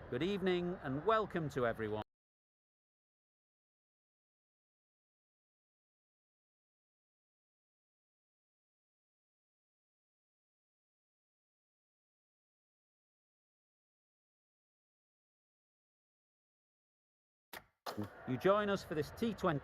Good evening and welcome to everyone. You join us for this T20.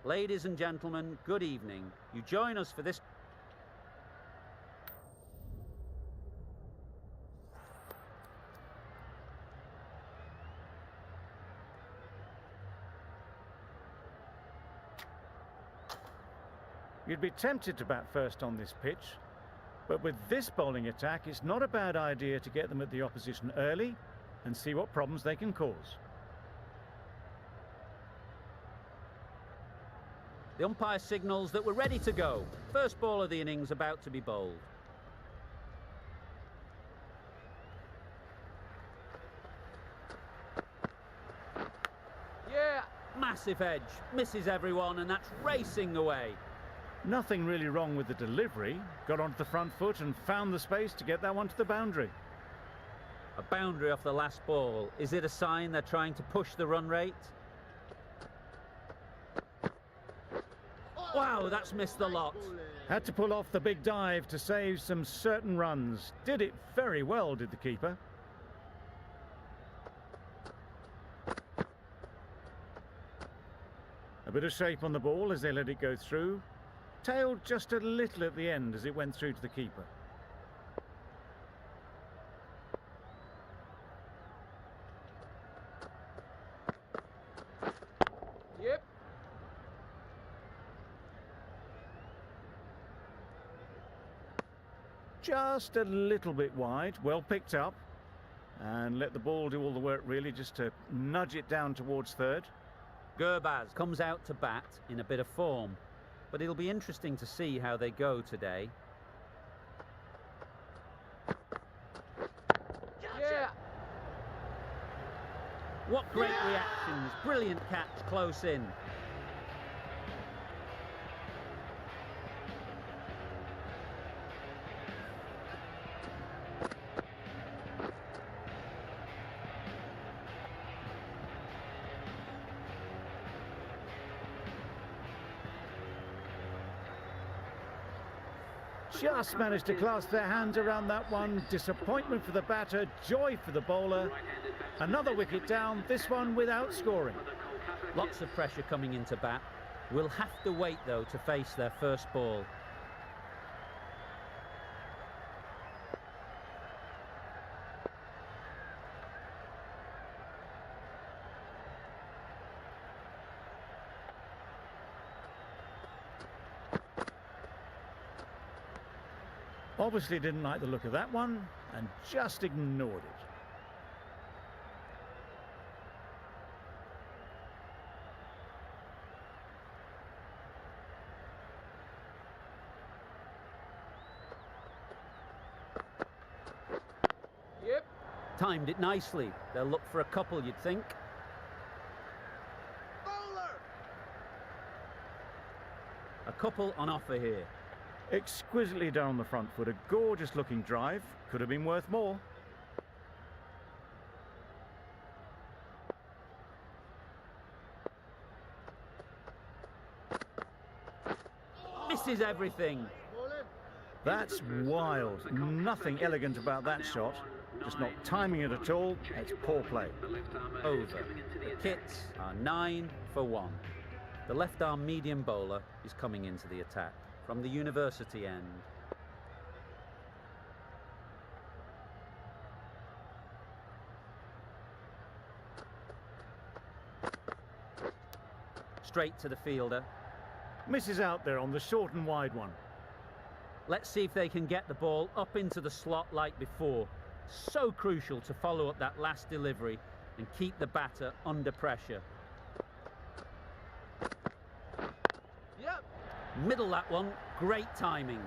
Ladies and gentlemen, good evening. You join us for this. You'd be tempted to bat first on this pitch, but with this bowling attack, it's not a bad idea to get them at the opposition early and see what problems they can cause. The umpire signals that we're ready to go. First ball of the innings about to be bowled. Yeah, massive edge. Misses everyone and that's racing away. Nothing really wrong with the delivery. Got onto the front foot and found the space to get that one to the boundary. A boundary off the last ball. Is it a sign they're trying to push the run rate? Wow, that's missed the lot. Had to pull off the big dive to save some certain runs. Did it very well, did the keeper. A bit of shape on the ball as they let it go through. Tailed just a little at the end as it went through to the keeper. Yep. Just a little bit wide, well picked up, and let the ball do all the work really, just to nudge it down towards third. Gurbaz comes out to bat in a bit of form, but it'll be interesting to see how they go today. Yeah. What great reactions, brilliant catch close in. just managed to clasp their hands around that one. Disappointment for the batter, joy for the bowler. Another wicket down, this one without scoring. Lots of pressure coming into bat. We'll have to wait, though, to face their first ball. Obviously didn't like the look of that one and just ignored it. Yep. Timed it nicely. They'll look for a couple, you'd think. Bowler! A couple on offer here. Exquisitely done on the front foot, a gorgeous looking drive, could have been worth more. Misses everything. That's wild, nothing elegant about that shot, just not timing it at all, it's poor play. Over. The kits are 9 for 1. The left-arm medium bowler is coming into the attack from the university end. Straight to the fielder. Misses out there on the short and wide one. Let's see if they can get the ball up into the slot like before. So crucial to follow up that last delivery and keep the batter under pressure. Yep. Middle that one, great timing.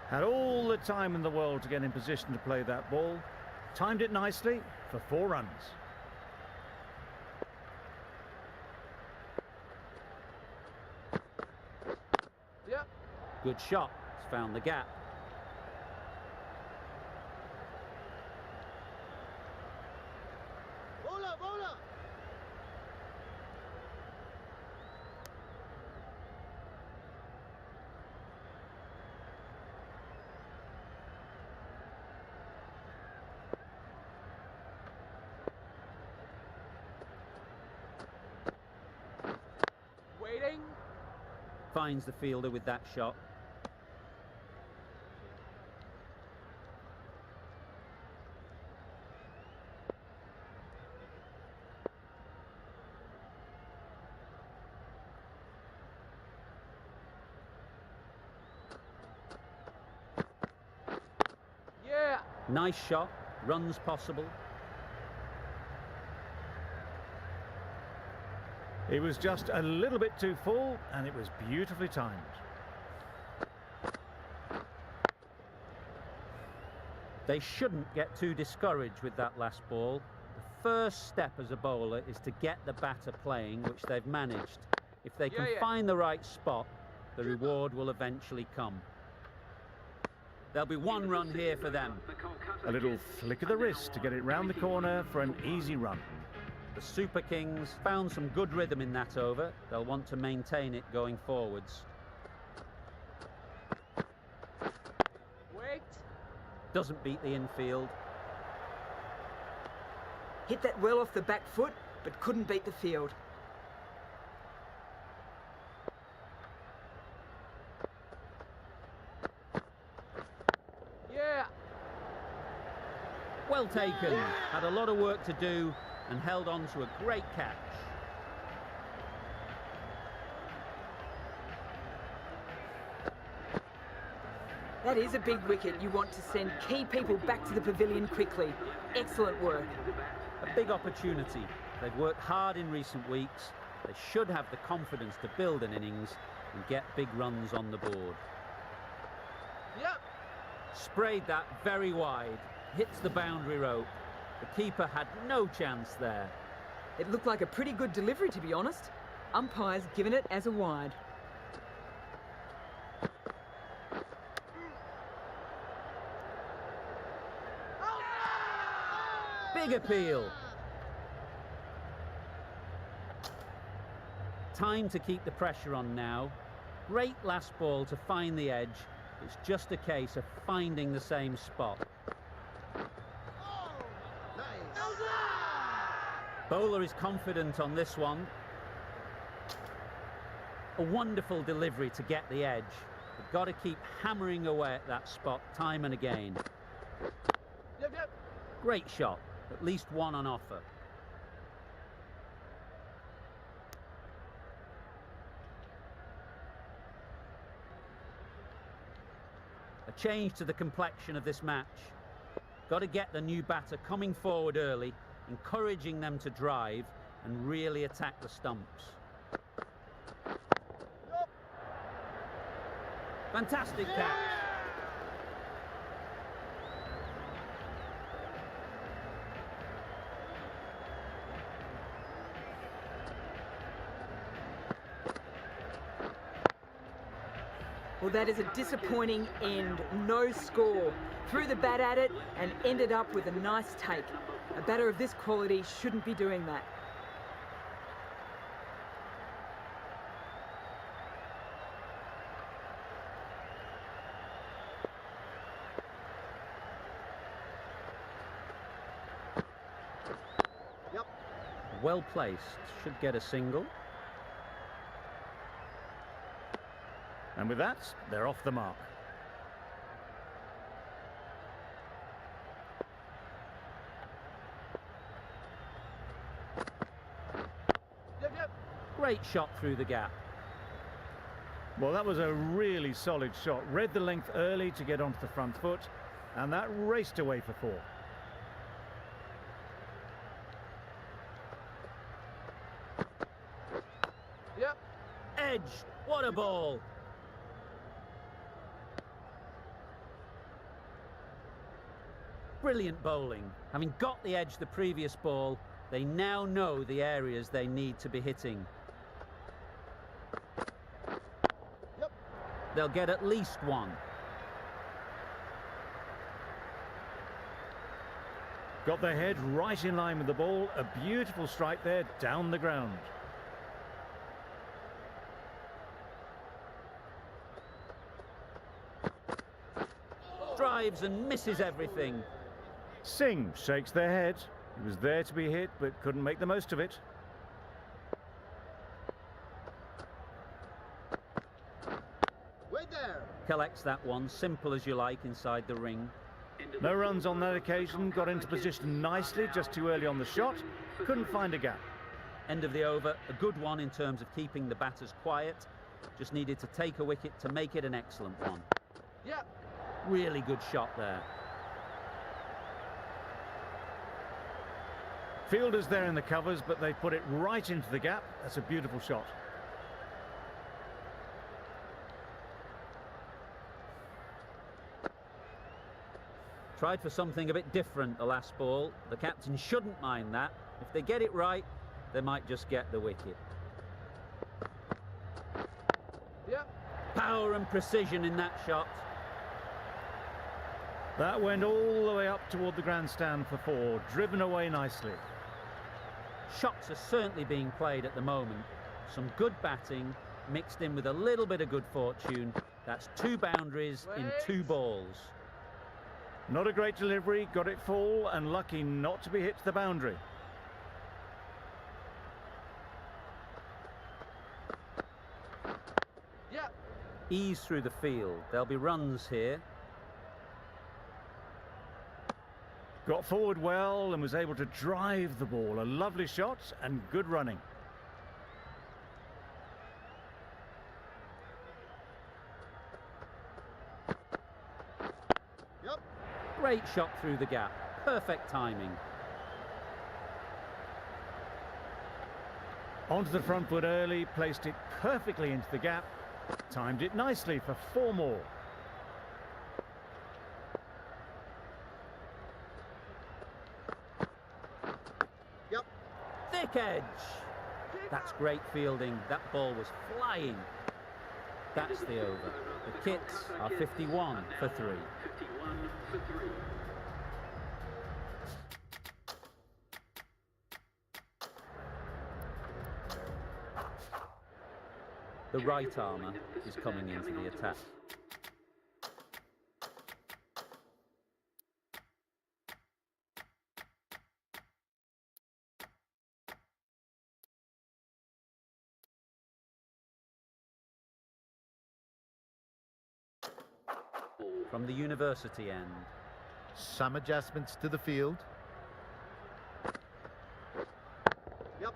Had all the time in the world to get in position to play that ball. Timed it nicely for 4 runs. Yep. Good shot, it's found the gap. Bowler, bowler! Waiting. Finds the fielder with that shot. Yeah. Nice shot, runs possible. It was just a little bit too full and it was beautifully timed. They shouldn't get too discouraged with that last ball. The first step as a bowler is to get the batter playing, which they've managed. If they can find the right spot, the reward will eventually come. There'll be 1 run here for them. A little flick of the wrist to get it round the corner for an easy run. The Super Kings found some good rhythm in that over. They'll want to maintain it going forwards. Wait. Doesn't beat the infield. Hit that well off the back foot, but couldn't beat the field. Yeah. Well taken. Had a lot of work to do and held on to a great catch. That is a big wicket. You want to send key people back to the pavilion quickly. Excellent work. A big opportunity. They've worked hard in recent weeks. They should have the confidence to build an innings and get big runs on the board. Yep. Sprayed that very wide. Hits the boundary rope. The keeper had no chance there. It looked like a pretty good delivery, to be honest. Umpire's given it as a wide. Big appeal. Time to keep the pressure on now. Great last ball to find the edge It's just a case of finding the same spot. Bowler is confident on this one. A wonderful delivery to get the edge. You've got to keep hammering away at that spot time and again. Yep. Great shot, at least one on offer. A change to the complexion of this match. Got to get the new batter coming forward early, encouraging them to drive and really attack the stumps. Fantastic catch. Well, that is a disappointing end. No score. Threw the bat at it and ended up with a nice take. A batter of this quality shouldn't be doing that. Well placed, should get a single. And with that, they're off the mark. Yep. Great shot through the gap. Well, that was a really solid shot. Read the length early to get onto the front foot, and that raced away for 4. Yep. Edge, what a ball. Brilliant bowling. Having got the edge the previous ball, they now know the areas they need to be hitting. Yep. They'll get at least one. Got their head right in line with the ball. A beautiful strike there down the ground. Drives and misses everything. Singh shakes their head. He was there to be hit, but couldn't make the most of it. Wait there. Collects that one, simple as you like, inside the ring. No runs on that occasion. Got into position nicely, just too early on the shot. Couldn't find a gap. End of the over, a good one in terms of keeping the batters quiet. Just needed to take a wicket to make it an excellent one. Yep. Really good shot there. Fielders there in the covers, but they put it right into the gap. That's a beautiful shot. Tried for something a bit different the last ball. The captain shouldn't mind that. If they get it right, they might just get the wicket. Yep. Power and precision in that shot. That went all the way up toward the grandstand for 4, driven away nicely. Shots are certainly being played at the moment. Some good batting mixed in with a little bit of good fortune. That's 2 boundaries in 2 balls. Not a great delivery, got it full and lucky not to be hit to the boundary. Yep. Ease through the field. There'll be runs here. Got forward well and was able to drive the ball. A lovely shot and good running. Yep. Great shot through the gap. Perfect timing. Onto the front foot early, placed it perfectly into the gap. Timed it nicely for 4 more. Thick edge. That's great fielding. That ball was flying. That's the over. The Kits are 51 for 3. The right armour is coming into the attack. from the university end. Some adjustments to the field. Yep.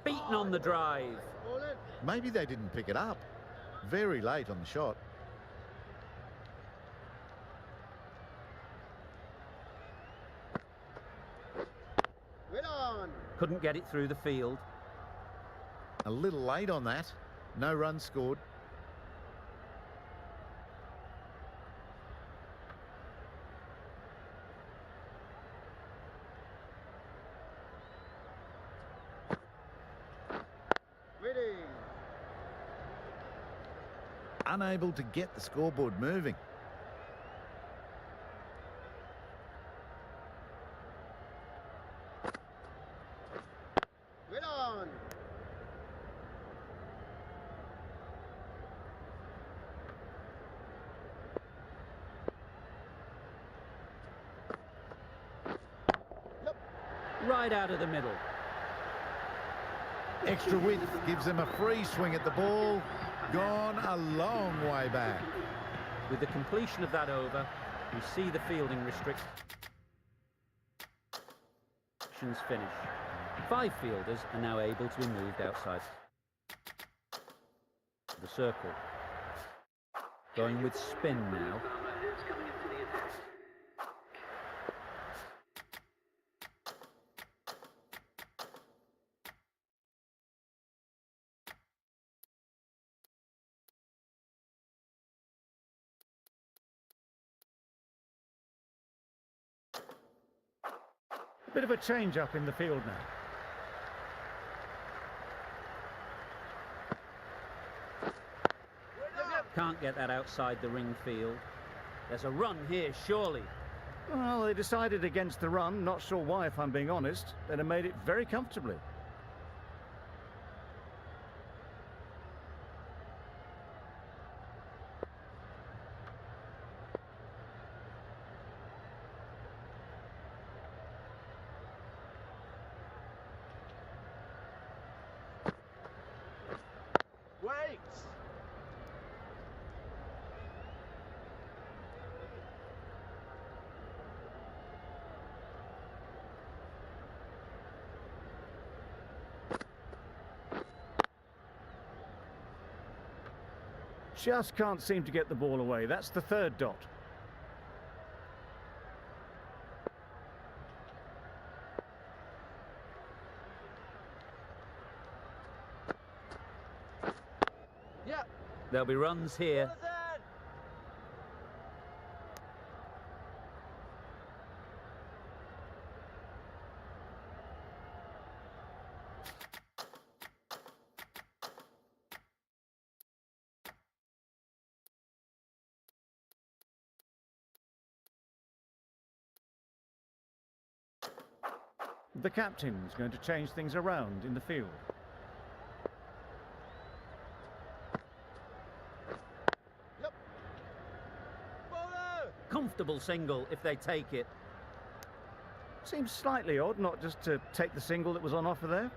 Beaten on the drive. Ball in. Maybe they didn't pick it up. Very late on the shot. Wait on. Couldn't get it through the field. A little late on that. No runs scored. Waiting. Unable to get the scoreboard moving. Wait on. Right out of the middle. Extra width gives them a free swing at the ball. Gone a long way back. With the completion of that over, we see the fielding restrictions finish. 5 fielders are now able to be moved outside the circle. Going with spin now. A bit of a change up in the field now. Can't get that outside the ring field. There's a run here, surely. Well, they decided against the run. Not sure why, if I'm being honest. They'd have made it very comfortably. Wait. Just can't seem to get the ball away. That's the 3rd dot. Yeah. There'll be runs here. Ball is in. The captain's going to change things around in the field. Yep. Bowler. Comfortable single if they take it. Seems slightly odd not just to take the single that was on offer there.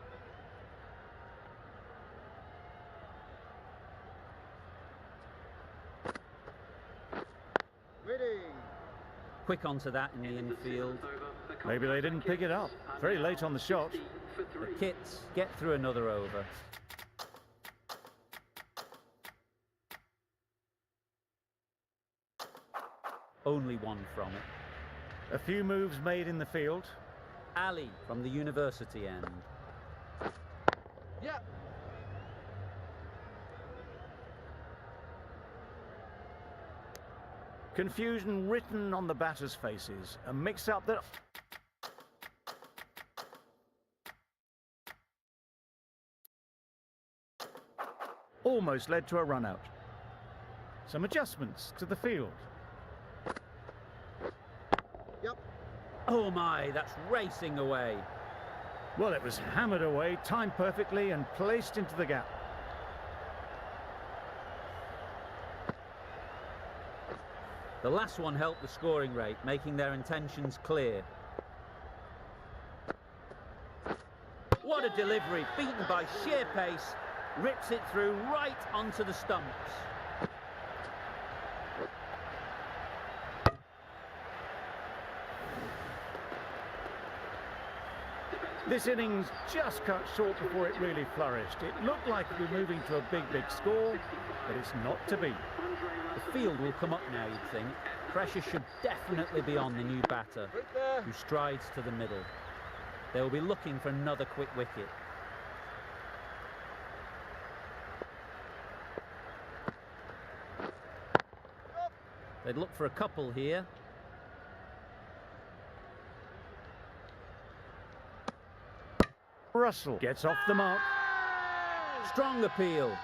Waiting. Quick onto that in the infield. Maybe they didn't pick it up. Very late on the shot. The Kits get through another over. Only one from it. A few moves made in the field. Ali from the university end. Yeah. Confusion written on the batters' faces. A mix-up that... almost led to a run-out. Some adjustments to the field. Yep. Oh my, that's racing away. Well, it was hammered away, timed perfectly and placed into the gap. The last one helped the scoring rate, making their intentions clear. What a delivery, beaten by sheer pace, rips it through right onto the stumps. This innings just cut short before it really flourished. It looked like it was moving to a big score, but it's not to be. The field will come up now, you'd think. Pressure should definitely be on the new batter, who strides to the middle. They will be looking for another quick wicket. They'd look for a couple here. Russell gets off the mark. Strong appeal.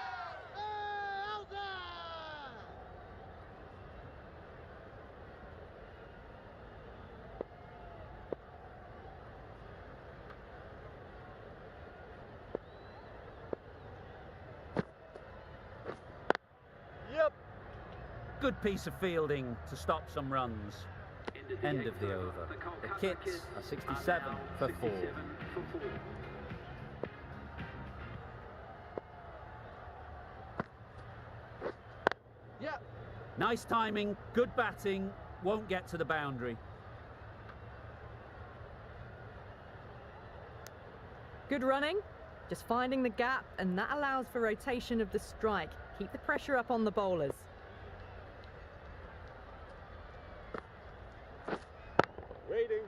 Yep. Good piece of fielding to stop some runs. End of the over. The Kits are 67 for 4. Yeah. Nice timing, good batting, won't get to the boundary. Good running, just finding the gap, and that allows for rotation of the strike. Keep the pressure up on the bowlers. Waiting.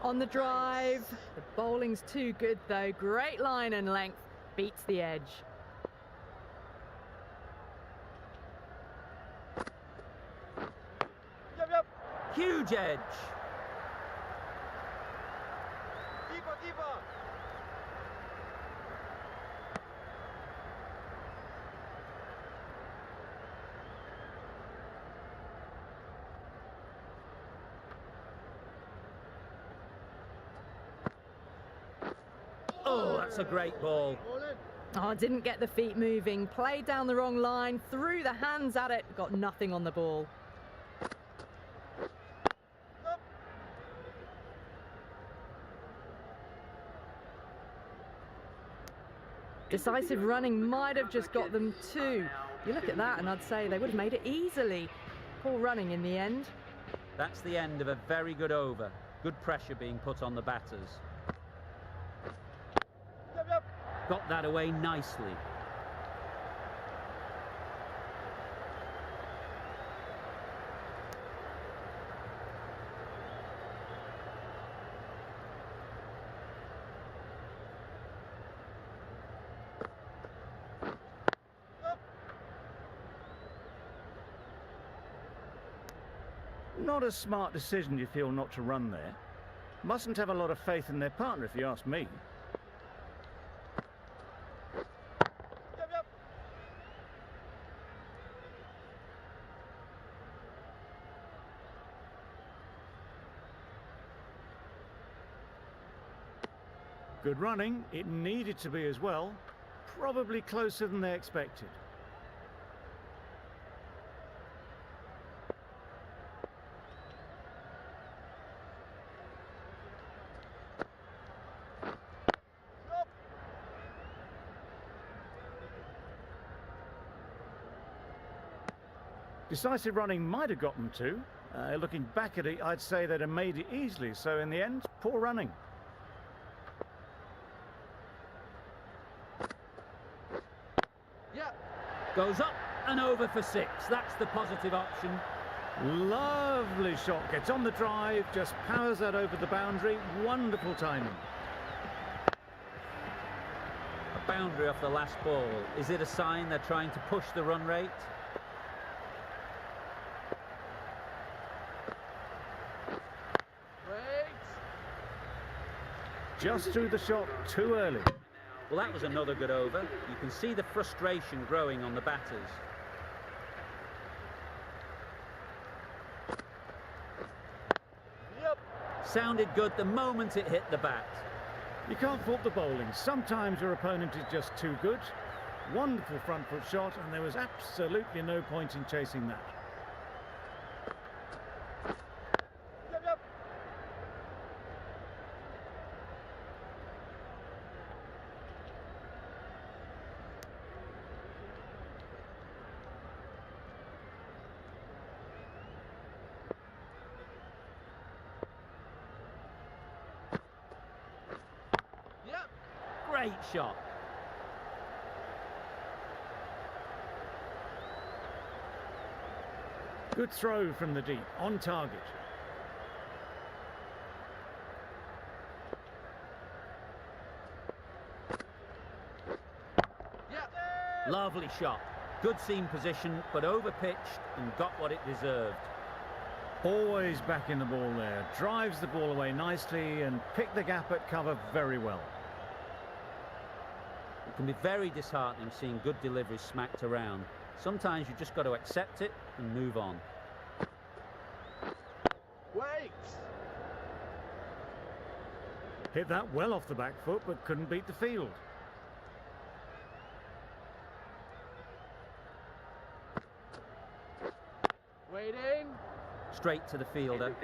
On the drive, the bowling's too good though. Great line and length, beats the edge. Yep. Huge edge. Keeper. Oh, that's a great ball. Oh, didn't get the feet moving. Played down the wrong line, threw the hands at it, got nothing on the ball. Decisive running might have just got them too. You look at that and I'd say they would have made it easily. Poor running in the end. That's the end of a very good over. Good pressure being put on the batters. Yep. Got that away nicely. Not a smart decision, you feel, not to run there. Mustn't have a lot of faith in their partner, if you ask me. Yep. Good running. It needed to be as well. Probably closer than they expected. Decisive running might have got them too. Looking back at it, I'd say they'd have made it easily. So in the end, poor running. Yeah. Goes up and over for 6. That's the positive option. Lovely shot. Gets on the drive, just powers that over the boundary. Wonderful timing. A boundary off the last ball. Is it a sign they're trying to push the run rate? Just threw the shot too early. Well, that was another good over. You can see the frustration growing on the batters. Yep. Sounded good the moment it hit the bat. You can't fault the bowling. Sometimes your opponent is just too good. Wonderful front foot shot, and there was absolutely no point in chasing that. Yep, yep. Yep. Great shot. Good throw from the deep, on target. Yep. Lovely shot. Good seam position, but over-pitched and got what it deserved. Always back in the ball there. Drives the ball away nicely and picked the gap at cover very well. It can be very disheartening seeing good deliveries smacked around. Sometimes you just got to accept it and move on. Wait. Hit that well off the back foot, but couldn't beat the field. Waiting. Straight to the fielder.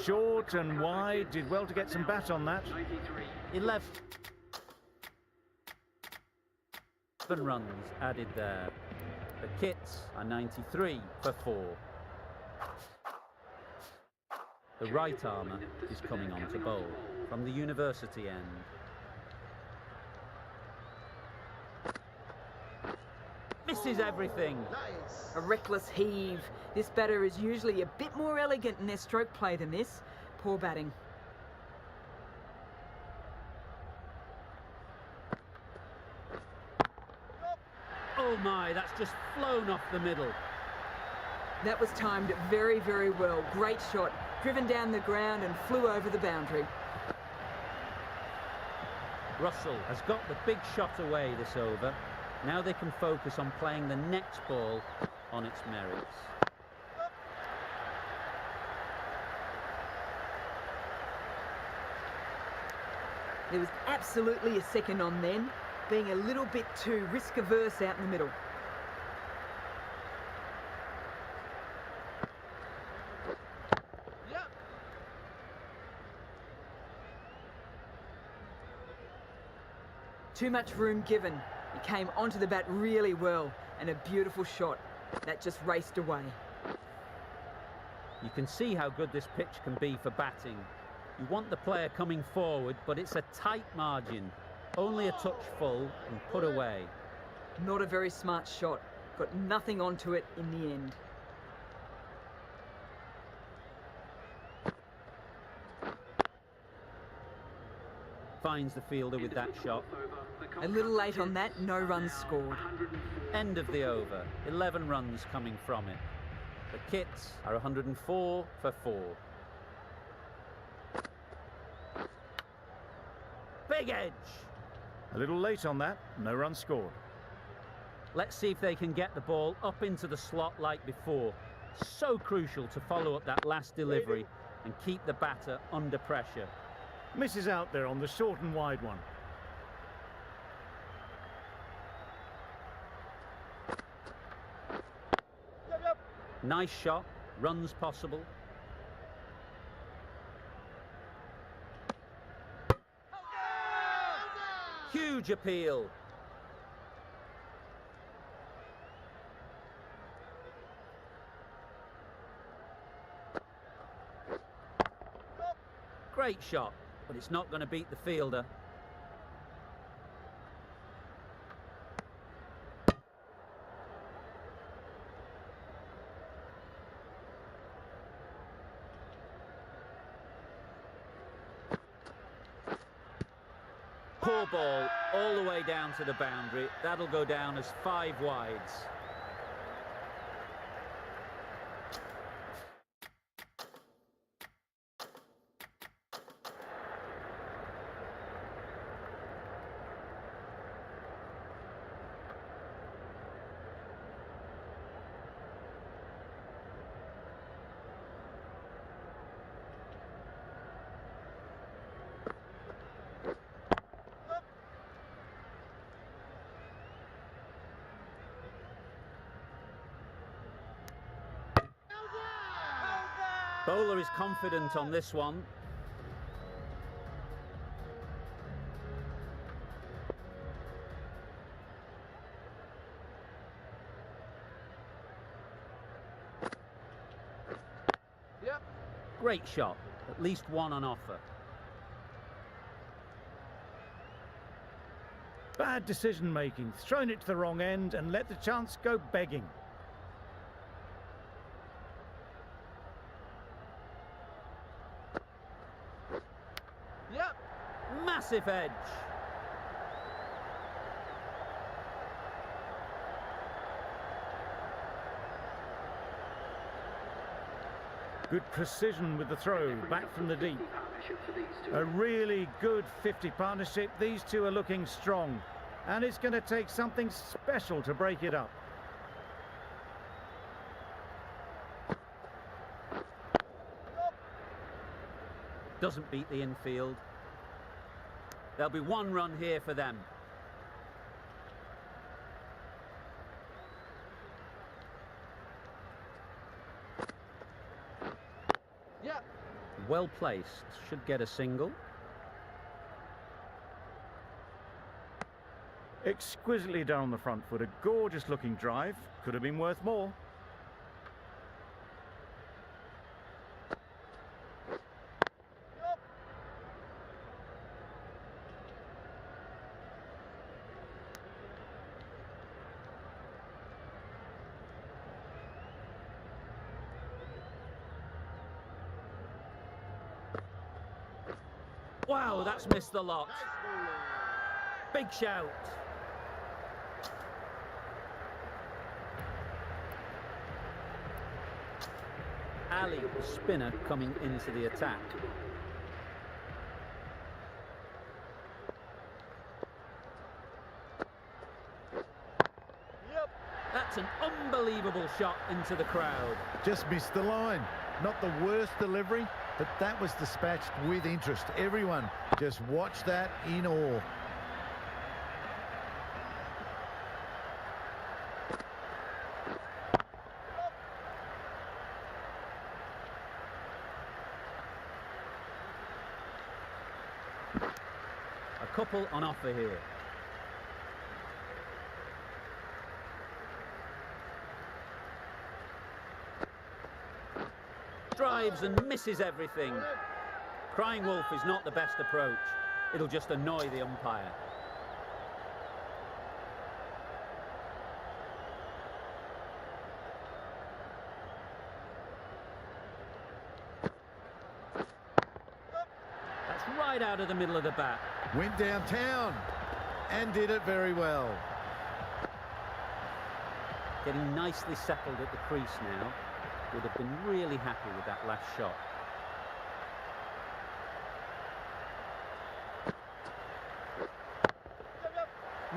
Short and wide, did well to get some bat on that. 11 runs added there. The Kits are 93 for 4. The right armour is coming on to bowl from the university end. Misses everything. Nice. A reckless heave. This batter is usually a bit more elegant in their stroke play than this. Poor batting. Oh my, that's just flown off the middle. That was timed very, very well. Great shot. Driven down the ground and flew over the boundary. Russell has got the big shot away this over. Now they can focus on playing the next ball on its merits. There was absolutely a second on then, being a little bit too risk-averse out in the middle. Yep. Too much room given. It came onto the bat really well, and a beautiful shot. That just raced away. You can see how good this pitch can be for batting. You want the player coming forward, but it's a tight margin. Only a touch full and put away. Not a very smart shot. Got nothing onto it in the end. Finds the fielder with that shot. A little late on that, no runs scored. End of the over. 11 runs coming from it. The Kits are 104 for 4. Big edge! A little late on that, no run scored. Let's see if they can get the ball up into the slot like before. So crucial to follow up that last delivery and keep the batter under pressure. Misses out there on the short and wide one. Yep, yep. Nice shot, runs possible. Huge appeal. Great shot, but it's not going to beat the fielder. Poor ball, all the way down to the boundary. That'll go down as 5 wides. Bowler is confident on this one. Yep. Great shot. At least one on offer. Bad decision making, thrown it to the wrong end and let the chance go begging. Yep. Massive edge. Good precision with the throw, back from the deep. A really good 50 partnership. These two are looking strong. And it's going to take something special to break it up. Doesn't beat the infield. There'll be one run here for them. Yep. Well placed. Should get a single. Exquisitely down the front foot. A gorgeous looking drive. Could have been worth more. Wow, that's missed the lot. Big shout. Ali, the spinner, coming into the attack. Yep. That's an unbelievable shot into the crowd. Just missed the line. Not the worst delivery, but that was dispatched with interest. Everyone just watched that in awe. A couple on offer here. Drives and misses everything. Crying wolf is not the best approach. It'll just annoy the umpire. That's right out of the middle of the bat. Went downtown and did it very well. Getting nicely settled at the crease now. Would have been really happy with that last shot.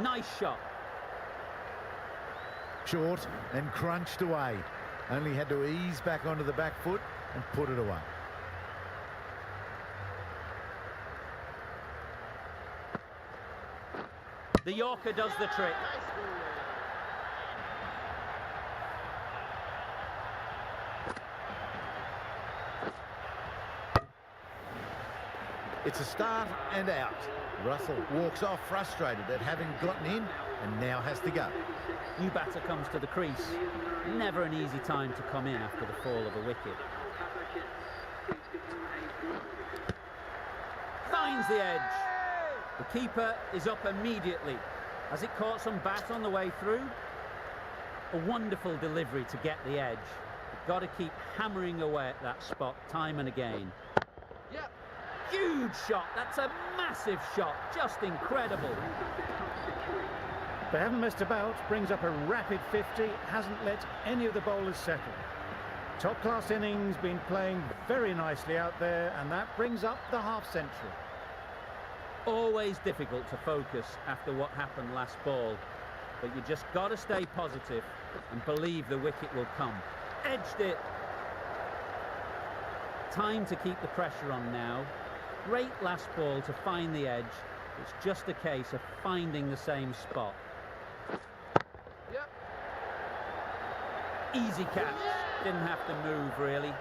Nice shot. Short and crunched away. Only had to ease back onto the back foot and put it away. The Yorker does the trick. It's a start and out. Russell walks off frustrated at having gotten in and now has to go. New batter comes to the crease. Never an easy time to come in after the fall of a wicket. Finds the edge. The keeper is up immediately. Has it caught some bat on the way through? A wonderful delivery to get the edge. You've got to keep hammering away at that spot time and again. Yep. Huge shot. That's a massive shot. Just incredible. They haven't messed about. Brings up a rapid 50. Hasn't let any of the bowlers settle. Top-class innings. Been playing very nicely out there. And that brings up the half-century. Always difficult to focus after what happened last ball. But you just got to stay positive and believe the wicket will come. Edged it. Time to keep the pressure on now. Great last ball to find the edge. It's just a case of finding the same spot. Yep. Easy catch. Didn't have to move, really.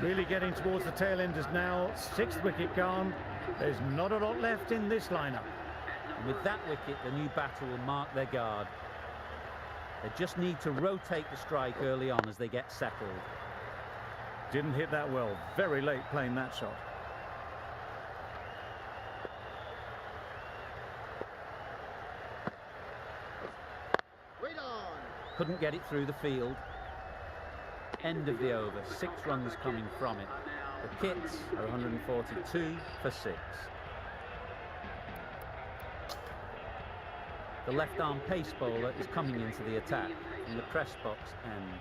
Really getting towards the tail enders now. 6th wicket gone. There's not a lot left in this lineup. And with that wicket, the new batter will mark their guard. They just need to rotate the strike early on as they get settled. Didn't hit that well. Very late playing that shot. Couldn't get it through the field. End of the over. 6 runs coming from it. The Kits are 142 for 6. The left-arm pace bowler is coming into the attack from the press box end.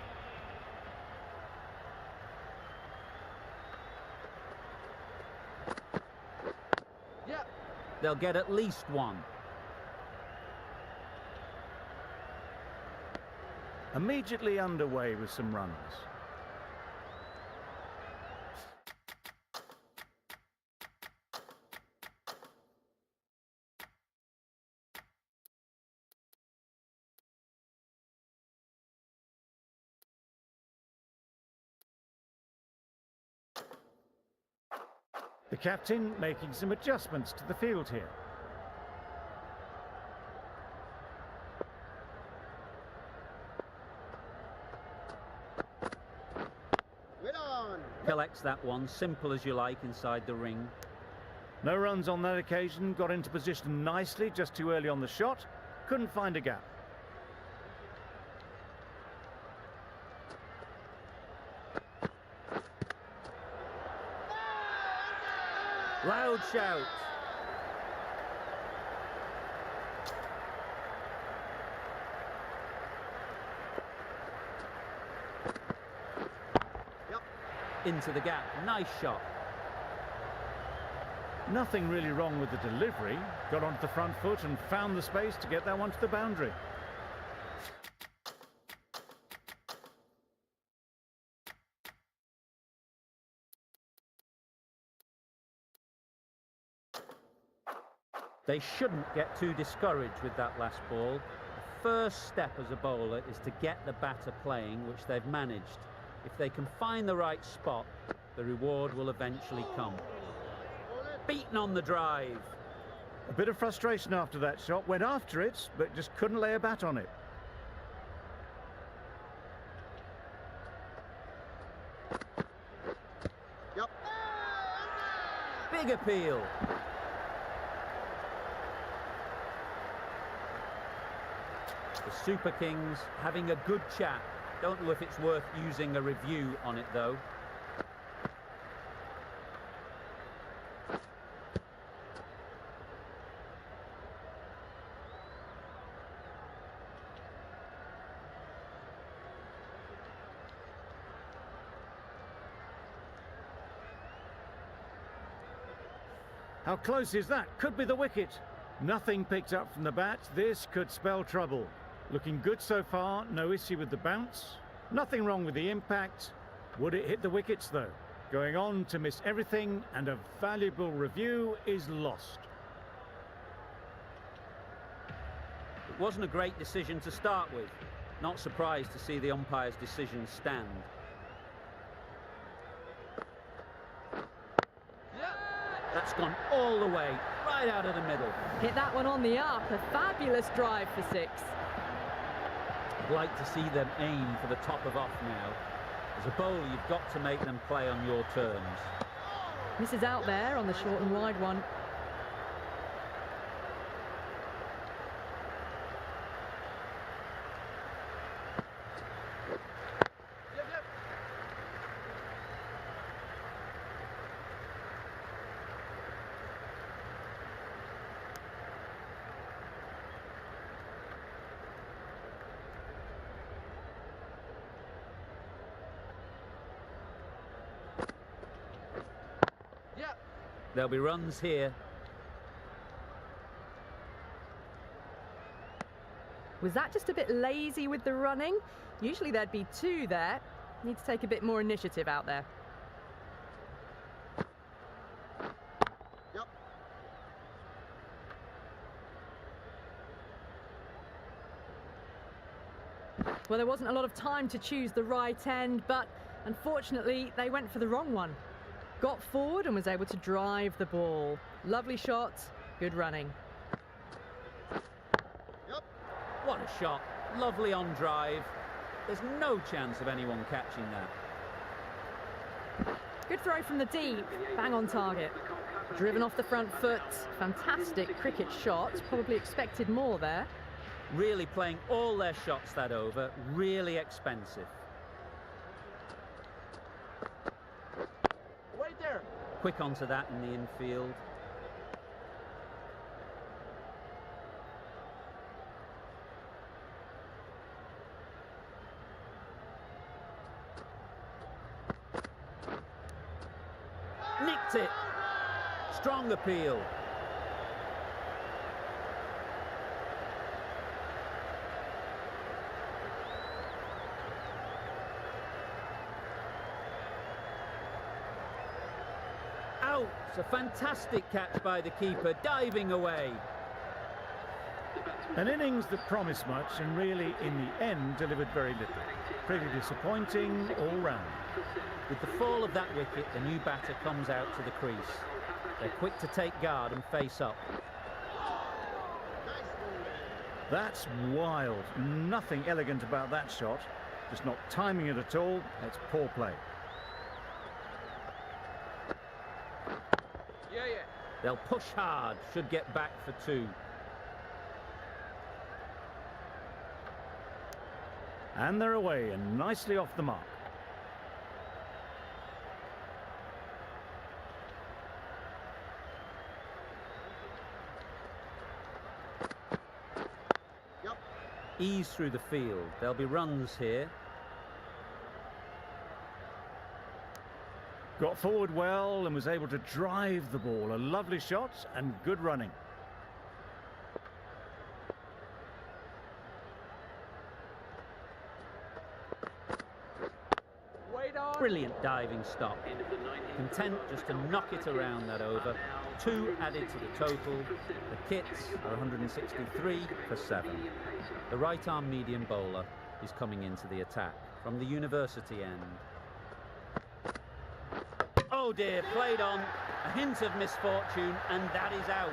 Yeah. They'll get at least one. Immediately underway with some runs. The captain making some adjustments to the field here. Collects that one, simple as you like, inside the ring. No runs on that occasion, got into position nicely, just too early on the shot. Couldn't find a gap. Loud shout. Into the gap. Nice shot. Nothing really wrong with the delivery. Got onto the front foot and found the space to get that one to the boundary. They shouldn't get too discouraged with that last ball. The first step as a bowler is to get the batter playing, which they've managed. If they can find the right spot, the reward will eventually come. Beaten on the drive. A bit of frustration after that shot. Went after it, but just couldn't lay a bat on it. Yep. Big appeal. The Super Kings having a good chat. Don't know if it's worth using a review on it, though. How close is that? Could be the wicket. Nothing picked up from the bat. This could spell trouble. Looking good so far, no issue with the bounce. Nothing wrong with the impact. Would it hit the wickets though? Going on to miss everything, and a valuable review is lost. It wasn't a great decision to start with. Not surprised to see the umpire's decision stand. That's gone all the way, right out of the middle. Hit that one on the up. A fabulous drive for 6. I'd like to see them aim for the top of off now. As a bowler, you've got to make them play on your terms. Misses out there on the short and wide one. There'll be runs here. Was that just a bit lazy with the running? Usually there'd be 2 there. Need to take a bit more initiative out there. Yep. Well, there wasn't a lot of time to choose the right end, but Unfortunately, they went for the wrong one. Got forward and was able to drive the ball. Lovely shot, good running. Yep. What a shot. Lovely on drive. There's no chance of anyone catching that. Good throw from the deep, bang on target. Driven off the front foot, fantastic cricket shot, probably expected more there. Really playing all their shots that over, really expensive. Wait there. Quick onto that in the infield. Nicked it. Strong appeal. Out. A fantastic catch by the keeper, diving away. An innings that promised much and really, in the end, delivered very little. Pretty disappointing all round. With the fall of that wicket, the new batter comes out to the crease. They're quick to take guard and face up. That's wild. Nothing elegant about that shot. Just not timing it at all. It's poor play. Yeah. They'll push hard, should get back for 2. And they're away and nicely off the mark. Yep. Ease through the field. There'll be runs here. Got forward well and was able to drive the ball. A lovely shot and good running. Wait on. Brilliant diving stop. Content just to knock it around that over. 2 added to the total. The kits are 163 for 7. The right arm medium bowler is coming into the attack from the university end. Oh dear, played on. A hint of misfortune, and that is out.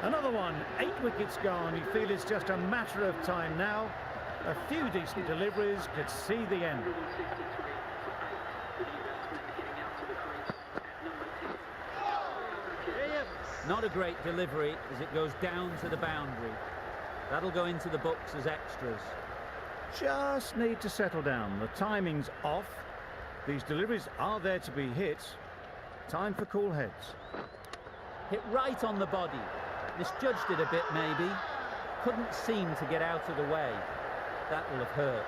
Another one, 8 wickets gone. You feel it's just a matter of time now. A few decent deliveries could see the end. Not a great delivery as it goes down to the boundary. That'll go into the books as extras. Just need to settle down. The timing's off. These deliveries are there to be hit. Time for cool heads. Hit right on the body. Misjudged it a bit, maybe. Couldn't seem to get out of the way. That will have hurt.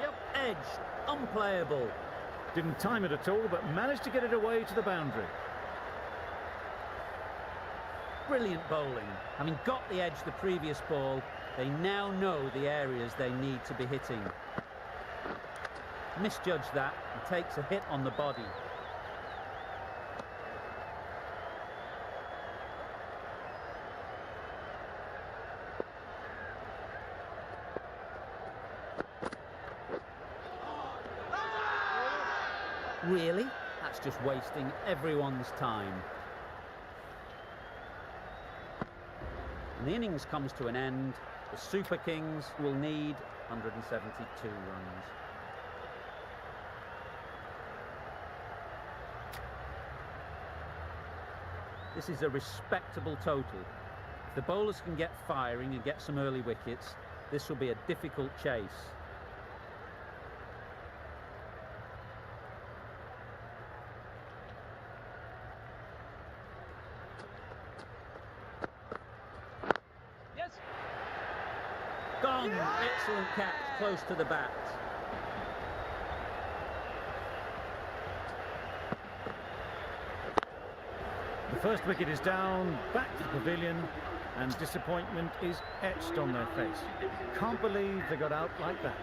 Yep, edged. Unplayable. Didn't time it at all, but managed to get it away to the boundary. Brilliant bowling. Having got the edge the previous ball, they now know the areas they need to be hitting. Misjudged that and takes a hit on the body. Really? That's just wasting everyone's time. And the innings comes to an end. The Super Kings will need 172 runs. This is a respectable total. If the bowlers can get firing and get some early wickets, this will be a difficult chase. Yes. Gone! Excellent catch, close to the bat. The first wicket is down, back to the pavilion. and disappointment is etched on their face. Can't believe they got out like that.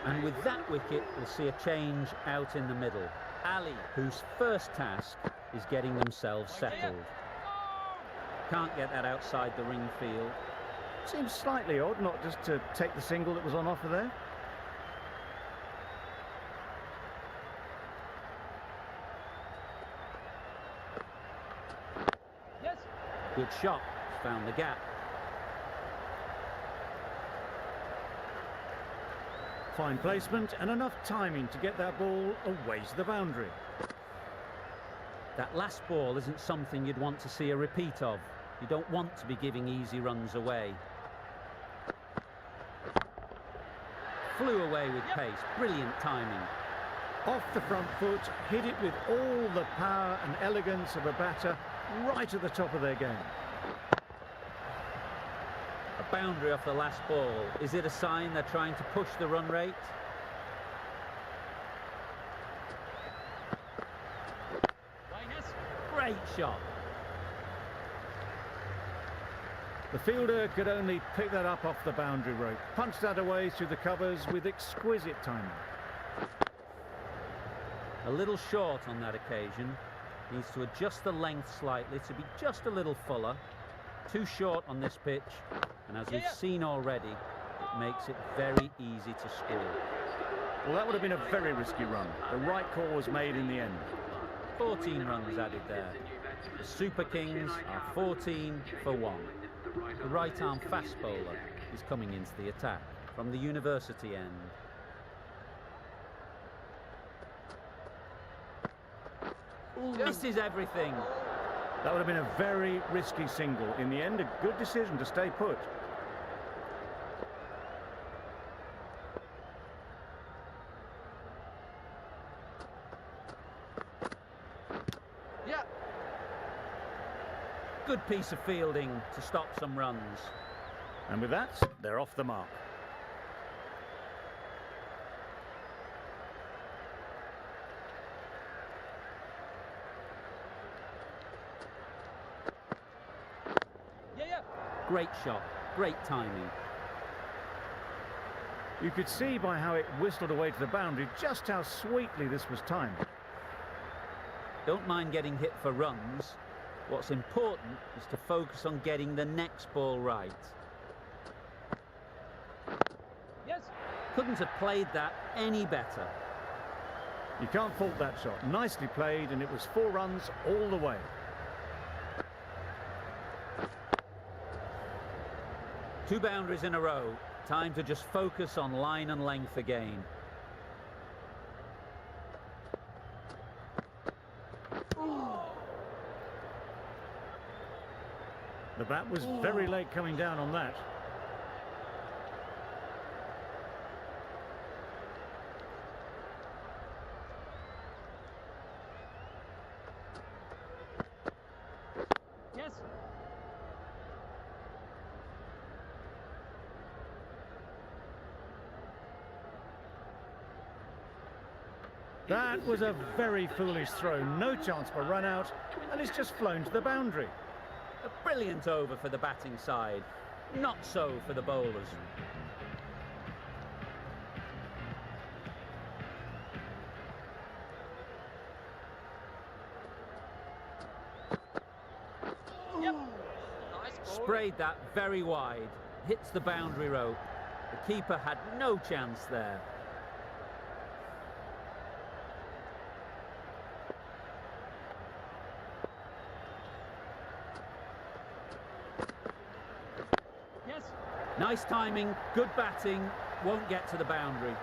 And with that wicket, we'll see a change out in the middle. Ali, whose first task is getting themselves settled. Can't get that outside the ring field. Seems slightly odd not just to take the single that was on offer there. Yes. Good shot, found the gap. Fine placement and enough timing to get that ball away to the boundary. That last ball isn't something you'd want to see a repeat of. You don't want to be giving easy runs away. Flew away with pace, brilliant timing. Off the front foot, hit it with all the power and elegance of a batter right at the top of their game. A boundary off the last ball. Is it a sign they're trying to push the run rate? Great shot. The fielder could only pick that up off the boundary rope. Punched that away through the covers with exquisite timing. A little short on that occasion. Needs to adjust the length slightly to be just a little fuller. Too short on this pitch. And as we've seen already, it makes it very easy to score. Well, that would have been a very risky run. The right call was made in the end. 14 runs added there. The Super Kings are 14 for 1. The right-arm fast bowler is coming into the attack from the university end. Misses everything. That would have been a very risky single. In the end, a good decision to stay put. Yeah. Good piece of fielding to stop some runs. And with that, they're off the mark. Great shot, great timing. You could see by how it whistled away to the boundary just how sweetly this was timed. Don't mind getting hit for runs. What's important is to focus on getting the next ball right. Yes. Couldn't have played that any better. You can't fault that shot. Nicely played, and it was 4 runs all the way. Two boundaries in a row. Time to just focus on line and length again. The bat was very late coming down on that. Yes. That was a very foolish throw. No chance for run out, and it's just flown to the boundary. A brilliant over for the batting side. Not so for the bowlers. Yep. Nice ball. Sprayed that very wide. Hits the boundary rope. The keeper had no chance there. Yes. Nice timing, good batting, won't get to the boundary.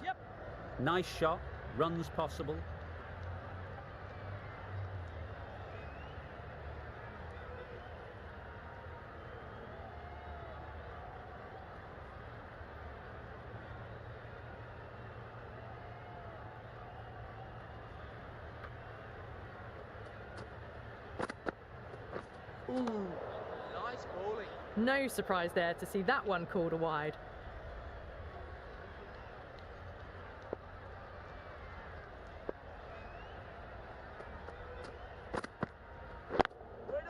Yep. Nice shot, runs possible. Ooh, nice bowling. No surprise there to see that one called a wide.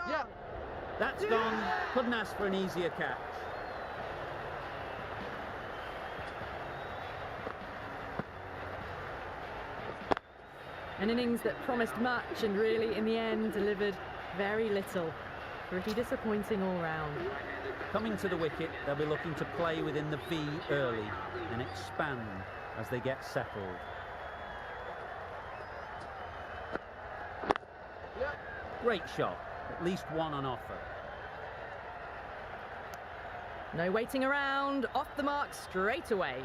Yeah. That's gone. Couldn't ask for an easier catch. An innings that promised much and really, in the end, delivered very little. Pretty disappointing all round. Coming to the wicket, they'll be looking to play within the V early and expand as they get settled. Yeah. Great shot. At least one on offer. No waiting around. Off the mark straight away.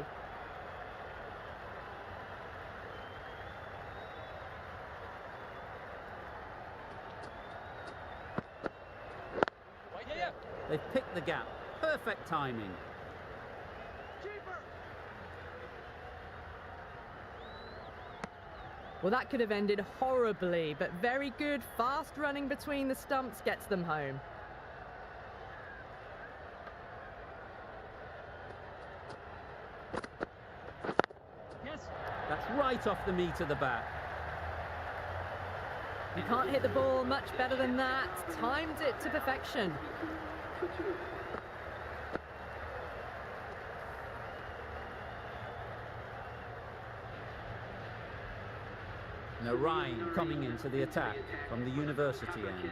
Yeah. They've picked the gap. Perfect timing. Well, that could have ended horribly, but very good, fast running between the stumps gets them home. Yes. That's right off the meat of the bat. You can't hit the ball much better than that. Timed it to perfection. Ryan coming into the attack from the university end.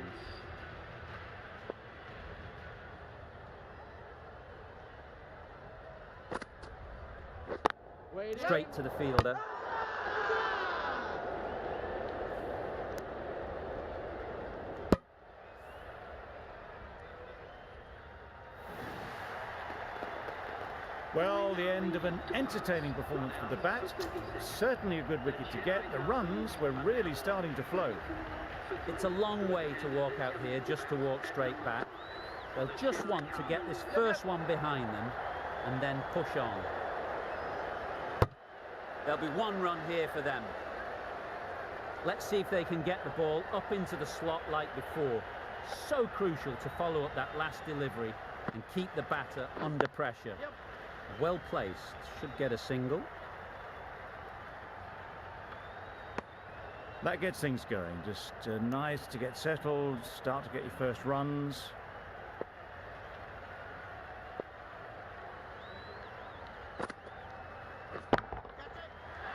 Straight to the fielder. Well, the end of an entertaining performance with the bat. Certainly a good wicket to get. The runs were really starting to flow. It's a long way to walk out here just to walk straight back. They'll just want to get this first one behind them and then push on. There'll be one run here for them. Let's see if they can get the ball up into the slot like before. So crucial to follow up that last delivery and keep the batter under pressure. Well placed, should get a single. That gets things going. Just nice to get settled, start to get your first runs.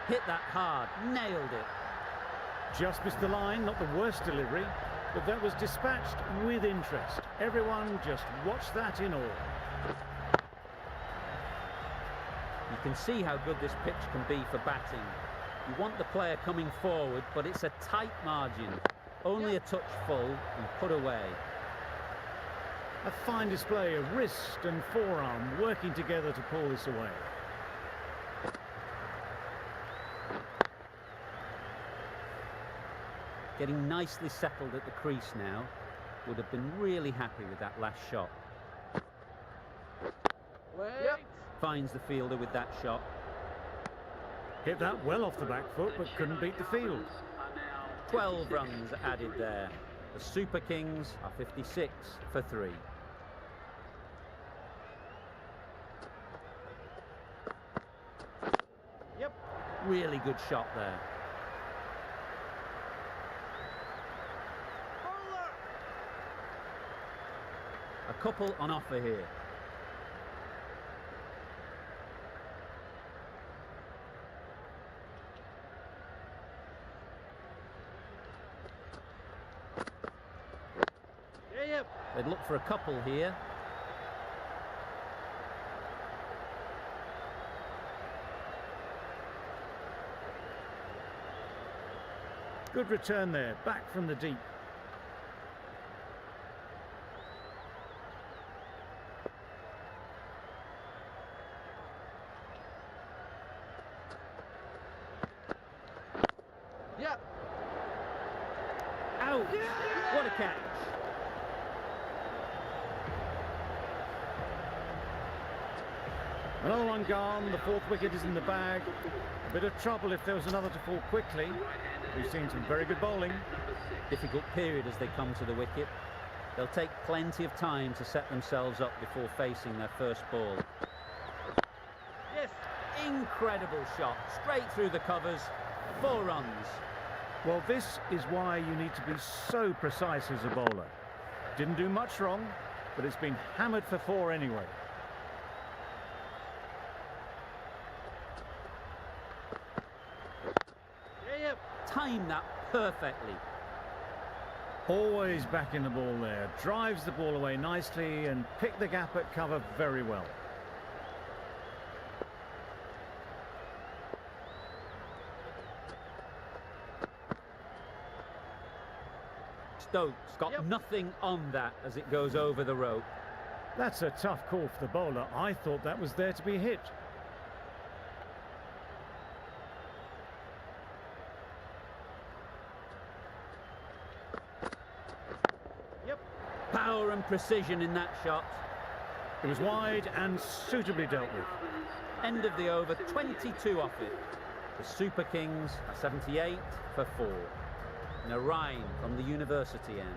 Hit that hard, nailed it. Just missed the line, not the worst delivery, but that was dispatched with interest. Everyone just watched that in awe. You can see how good this pitch can be for batting. You want the player coming forward, but it's a tight margin. Only a touch full and put away. A fine display of wrist and forearm working together to pull this away. Getting nicely settled at the crease now. Would have been really happy with that last shot. Finds the fielder with that shot. Hit that well off the back foot, but couldn't beat the field. 12 runs added there. The Super Kings are 56 for 3. Really good shot there. A couple on offer here. They'd look for a couple here. Good return there, back from the deep. Out! What a catch! Another one gone, the fourth wicket is in the bag. A bit of trouble if there was another to fall quickly. We've seen some very good bowling. Difficult period as they come to the wicket. They'll take plenty of time to set themselves up before facing their first ball. Yes. Incredible shot, straight through the covers, 4 runs. Well, this is why you need to be so precise as a bowler. Didn't do much wrong, but it's been hammered for 4 anyway. Yeah. Time that perfectly. Always back in the ball there. Drives the ball away nicely and picked the gap at cover very well. Stokes got nothing on that as it goes over the rope. That's a tough call for the bowler. I thought that was there to be hit. Power and precision in that shot. It was wide and suitably dealt with. End of the over, 22 off it. The Super Kings are 78 for 4. And a rhyme from the university end.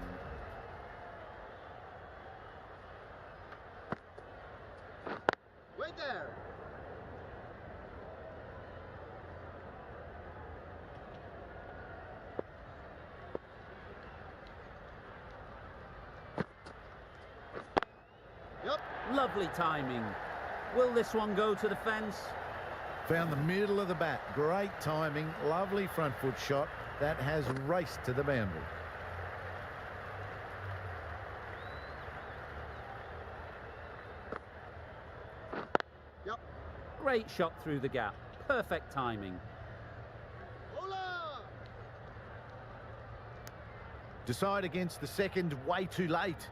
Wait there. Lovely timing. Will this one go to the fence? Found the middle of the bat. Great timing. Lovely front foot shot. That has raced to the boundary. Great shot through the gap. Perfect timing. Decide against the second way too late.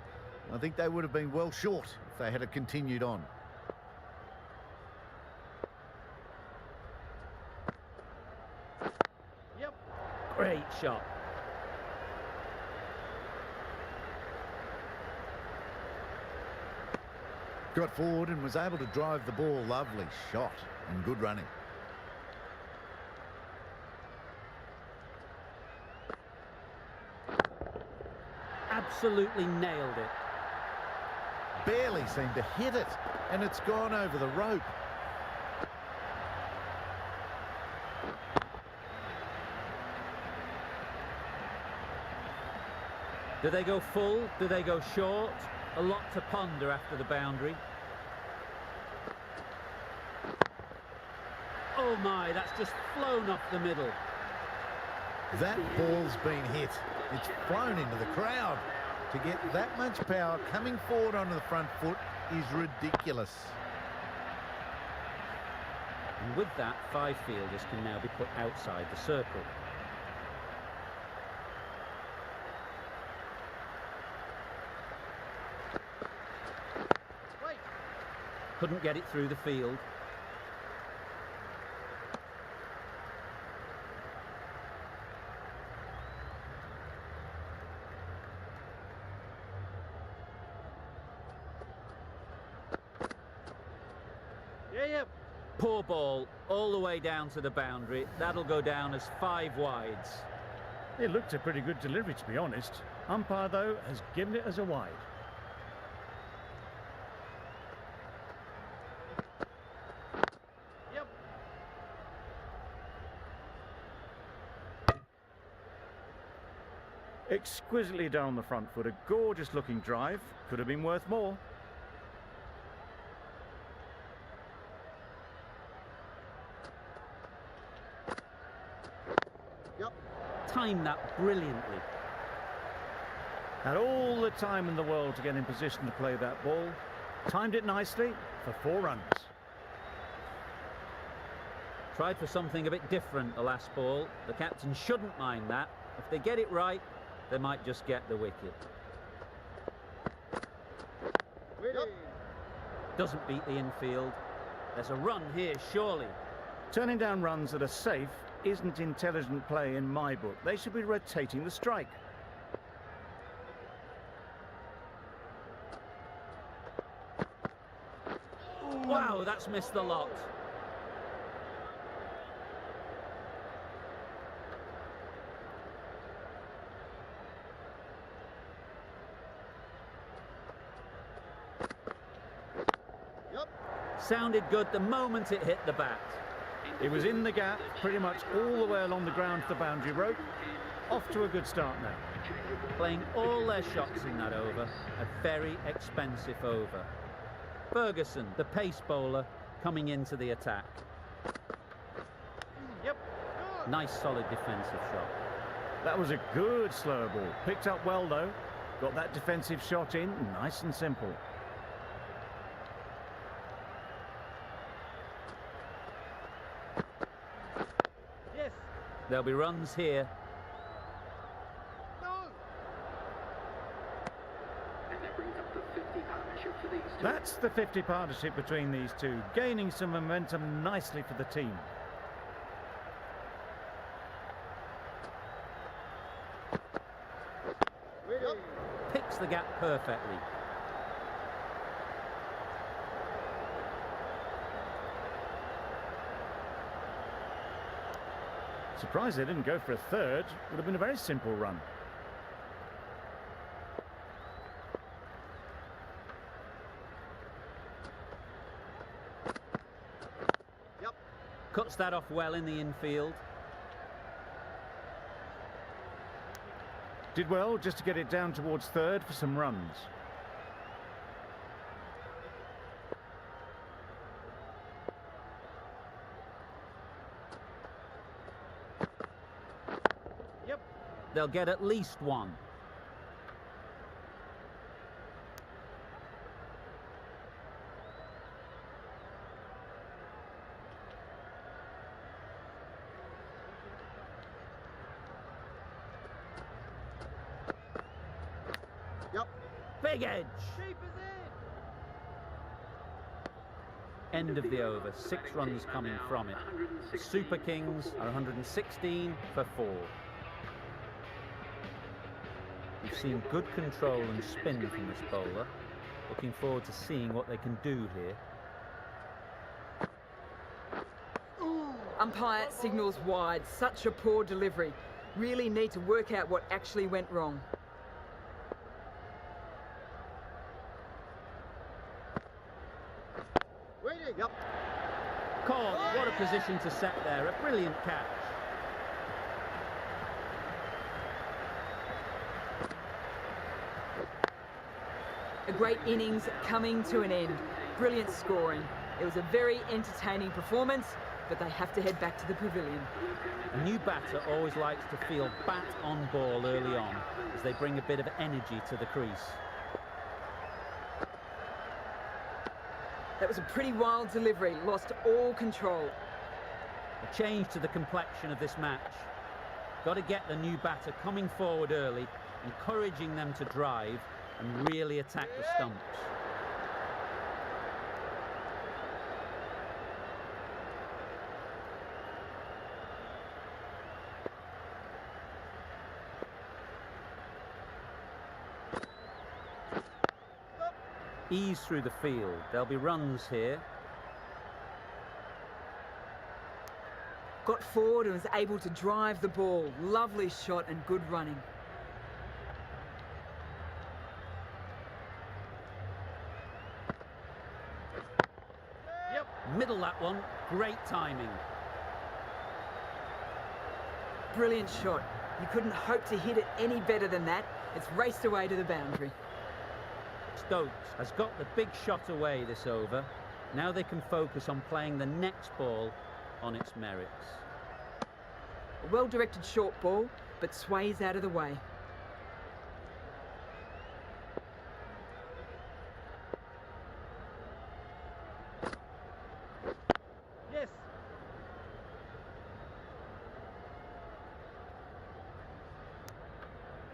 I think they would have been well short if they had continued on. Great shot. Got forward and was able to drive the ball. Lovely shot and good running. Absolutely nailed it. Barely seemed to hit it, and it's gone over the rope. Do they go full? Do they go short? A lot to ponder after the boundary. Oh my, that's just flown off the middle. That ball's been hit. It's flown into the crowd. To get that much power coming forward onto the front foot is ridiculous. And with that, 5 fielders can now be put outside the circle. Couldn't get it through the field. Poor ball, all the way down to the boundary. That'll go down as 5 wides. It looked a pretty good delivery, to be honest. Umpire, though, has given it as a wide. Exquisitely down the front foot. A gorgeous looking drive. Could have been worth more. Timed that brilliantly. Had all the time in the world to get in position to play that ball. Timed it nicely for 4 runs. Tried for something a bit different the last ball. The captain shouldn't mind that. If they get it right, they might just get the wicket. Doesn't beat the infield. There's a run here, surely. Turning down runs that are safe isn't intelligent play in my book. They should be rotating the strike. Wow, that's missed the lot. Sounded good the moment it hit the bat. It was in the gap, pretty much all the way along the ground to the boundary rope. Off to a good start now. Playing all their shots in that over, a very expensive over. Ferguson, the pace bowler, coming into the attack. Yep. Nice solid defensive shot. That was a good slow ball. Picked up well though. Got that defensive shot in, nice and simple. Yes. There'll be runs here. No. That's the 50 partnership between these two, gaining some momentum nicely for the team. Yep. Picks the gap perfectly. Surprised they didn't go for a third. Would have been a very simple run. Yep. Cuts that off well in the infield. Did well just to get it down towards third for some runs. Yep. They'll get at least one. Yep. Big edge. Keep us in. End of the over. 6 runs coming from it. The Super Kings are 116 for 4. We've seen good control and spin from this bowler. Looking forward to seeing what they can do here. Umpire signals wide. Such a poor delivery. Really need to work out what actually went wrong. Waiting. Yep. Caught. What a position to set there. A brilliant catch. A great innings coming to an end. Brilliant scoring. It was a very entertaining performance, but they have to head back to the pavilion. A new batter always likes to feel bat on ball early on as they bring a bit of energy to the crease. That was a pretty wild delivery. Lost all control. A change to the complexion of this match. Got to get the new batter coming forward early, encouraging them to drive and really attack the stumps. Ease through the field. There'll be runs here. Got forward and was able to drive the ball. Lovely shot and good running. Yep. Middle that one. Great timing. Brilliant shot. You couldn't hope to hit it any better than that. It's raced away to the boundary. Stokes has got the big shot away this over. Now they can focus on playing the next ball on its merits. A well-directed short ball, but sways out of the way. Yes.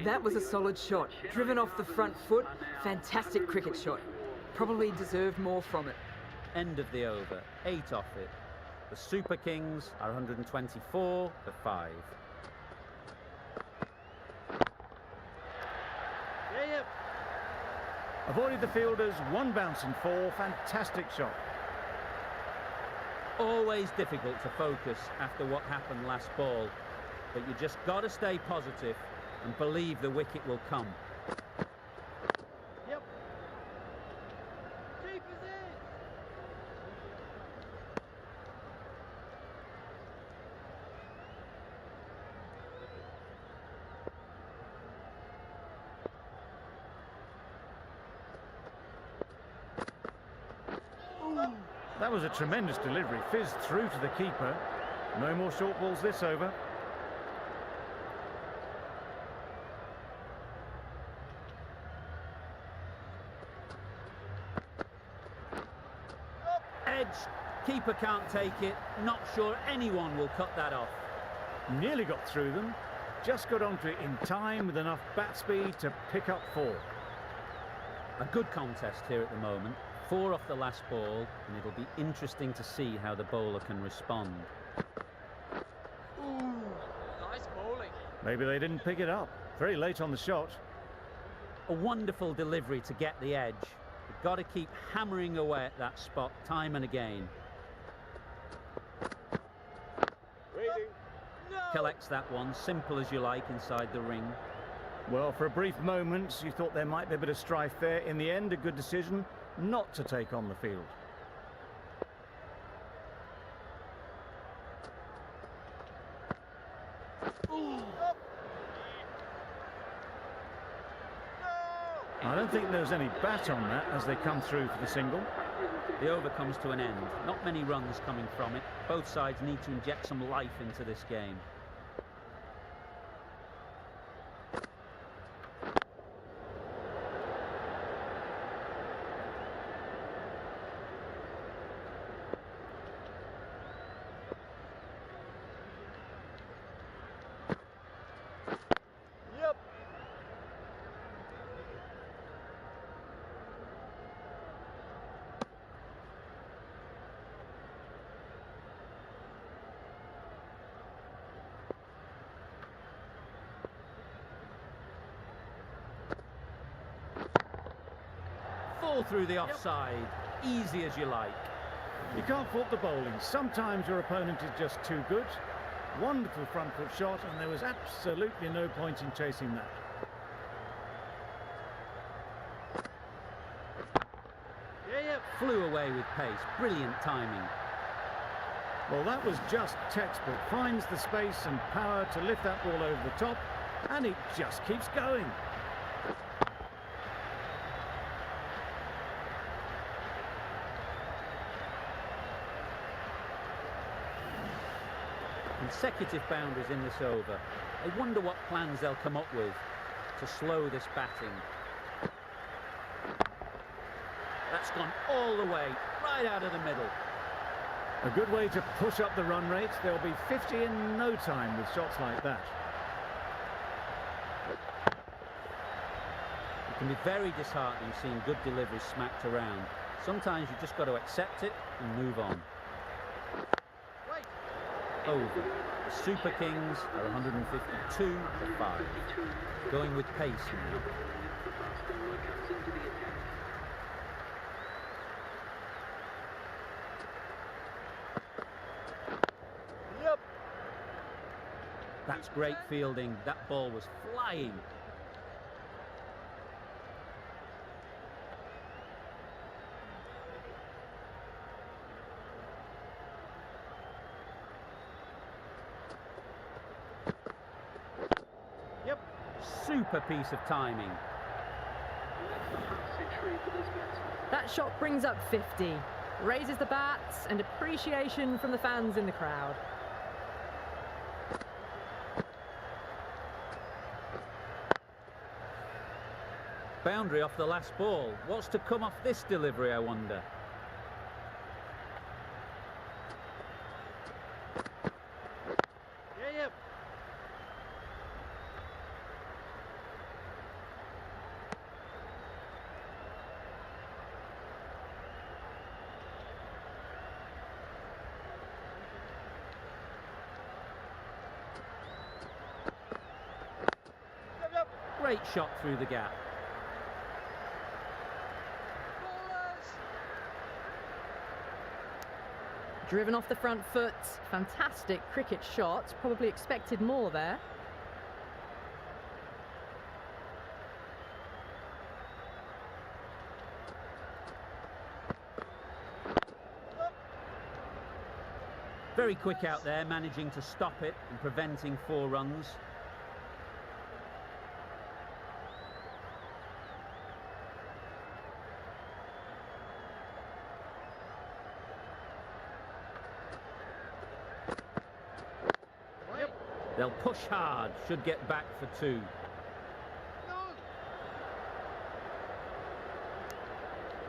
That was a solid shot. Driven off the front foot. Fantastic cricket shot. Probably deserved more from it. End of the over. 8 off it. The Super Kings are 124 for 5. Yeah, yep. Avoided the fielders, 1 bouncing 4. Fantastic shot. Always difficult to focus after what happened last ball, but you just got to stay positive and believe the wicket will come. Yep. Keep us in. That was a tremendous delivery, fizzed through to the keeper. No more short balls this over. Edge, keeper can't take it. Not sure anyone will cut that off. Nearly got through them. Just got onto it in time with enough bat speed to pick up 4. A good contest here at the moment. 4 off the last ball, and it'll be interesting to see how the bowler can respond. Ooh, nice bowling. Maybe they didn't pick it up. Very late on the shot. A wonderful delivery to get the edge. You've got to keep hammering away at that spot time and again. Collects that one, simple as you like, inside the ring. Well, for a brief moment, you thought there might be a bit of strife there. In the end, a good decision not to take on the field. I don't think there's any bat on that as they come through for the single. The over comes to an end. Not many runs coming from it. Both sides need to inject some life into this game. Through the offside, easy as you like. You can't fault the bowling. Sometimes your opponent is just too good. Wonderful front foot shot, and there was absolutely no point in chasing that. Flew away with pace, brilliant timing. Well, that was just textbook. Finds the space and power to lift that ball over the top, and it just keeps going. Consecutive boundaries in this over. I wonder what plans they'll come up with to slow this batting. That's gone all the way, right out of the middle. A good way to push up the run rate. They'll be 50 in no time with shots like that. It can be very disheartening seeing good deliveries smacked around. Sometimes you've just got to accept it and move on. Over. The Super Kings are 152 to 5. Going with pace now. That's great fielding. That ball was flying. Super piece of timing. That shot brings up 50, raises the bats, and appreciation from the fans in the crowd. Boundary off the last ball. What's to come off this delivery, I wonder? Great shot through the gap. Driven off the front foot, fantastic cricket shot, probably expected more there. Very quick out there, managing to stop it and preventing 4 runs. They'll push hard, should get back for 2.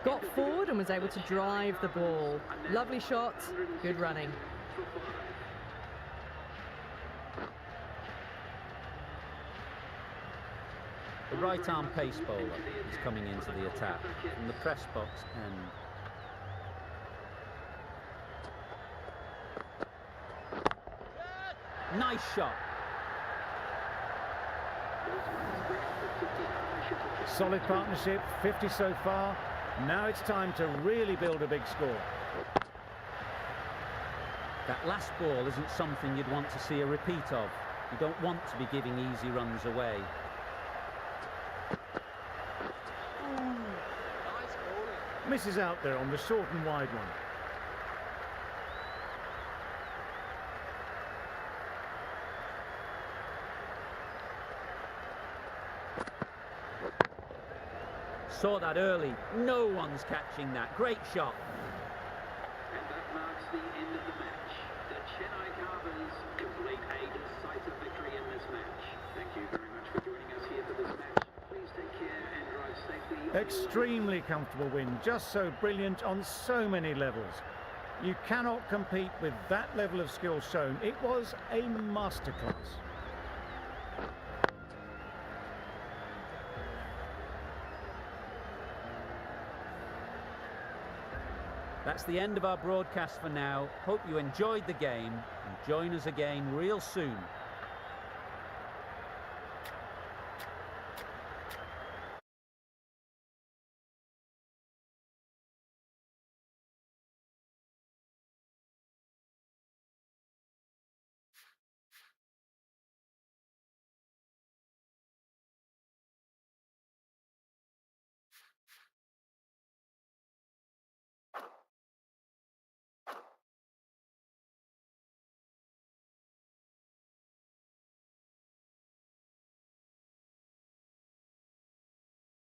Got forward and was able to drive the ball. Lovely shot, good running. The right-arm pace bowler is coming into the attack from the press box end. Nice shot. Solid partnership, 50 so far. Now it's time to really build a big score. That last ball isn't something you'd want to see a repeat of. You don't want to be giving easy runs away. Nice bowling. Misses out there on the short and wide one. Saw that early. No one's catching that. Great shot. And that marks the end of the match. The Chennai Carvers complete a decisive victory in this match. Thank you very much for joining us here for this match. Please take care and drive safely. Extremely comfortable win, just so brilliant on so many levels. You cannot compete with that level of skill shown. It was a masterclass. That's the end of our broadcast for now. Hope you enjoyed the game and join us again real soon